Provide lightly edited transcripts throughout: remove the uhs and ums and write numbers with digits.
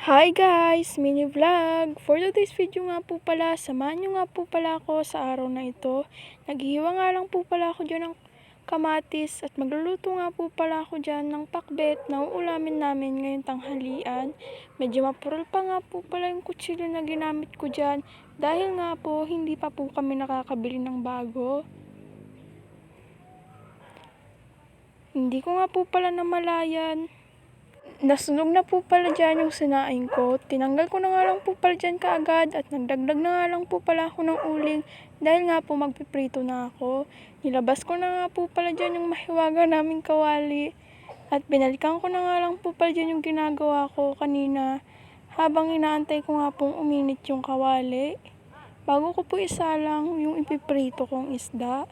Hi guys! Mini vlog! For today's video nga po pala, samahan nyo nga po pala ako sa araw na ito. Naghihiwa nga lang po pala ako dyan ng kamatis at magluluto nga po pala ako dyan ng pakbet na uulamin namin ngayong tanghalian. Medyo mapurol pa nga po pala yung kutsilyo na ginamit ko dyan dahil nga po hindi pa po kami nakakabili ng bago. Hindi ko nga po pala namalayan. Nasunog na po pala dyan yung sinaing ko. Tinanggal ko na nga lang po pala dyan kaagad at nagdagdag na nga lang po pala ako ng uling dahil nga po magpiprito na ako. Nilabas ko na nga po pala dyan yung mahiwaga naming kawali at binalikan ko na nga lang po pala dyan yung ginagawa ko kanina habang inaantay ko nga pong uminit yung kawali bago ko po isalang yung ipiprito kong isda.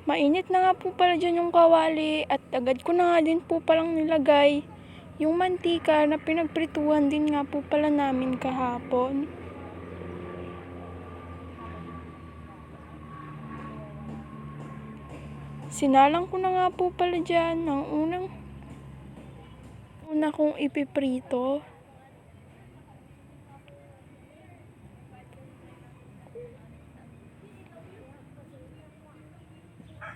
Mainit na nga po pala dyan yung kawali at agad ko na nga din po palang nilagay yung mantika na pinagprituhan din nga po pala namin kahapon. Sinalang ko na nga po pala dyan ang una kong ipiprito.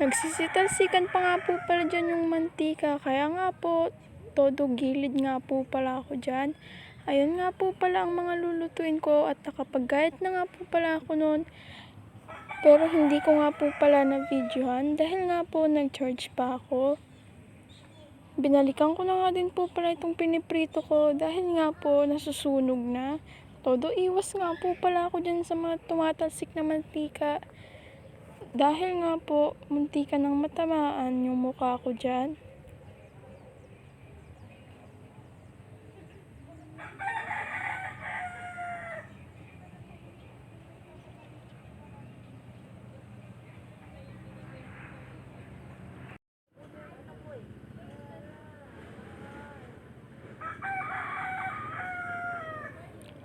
Nagsisitalsikan pa nga po pala dyan yung mantika, kaya nga po todo gilid nga po pala ako dyan. Ayun nga po pala ang mga lulutuin ko at nakapaggayat na nga po pala ako noon. Pero hindi ko nga po pala na videohan dahil nga po nag-charge pa ako. Binalikan ko na nga din po pala itong piniprito ko dahil nga po nasusunog na. Todo iwas nga po pala ako dyan sa mga tumatalsik na mantika. Dahil nga po, muntika ng matamaan yung mukha ko dyan.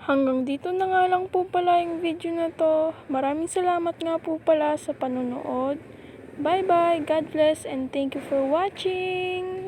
Hanggang dito na nga lang po pala yung video na to. Maraming salamat nga po pala sa panonood. Bye bye, God bless, and thank you for watching!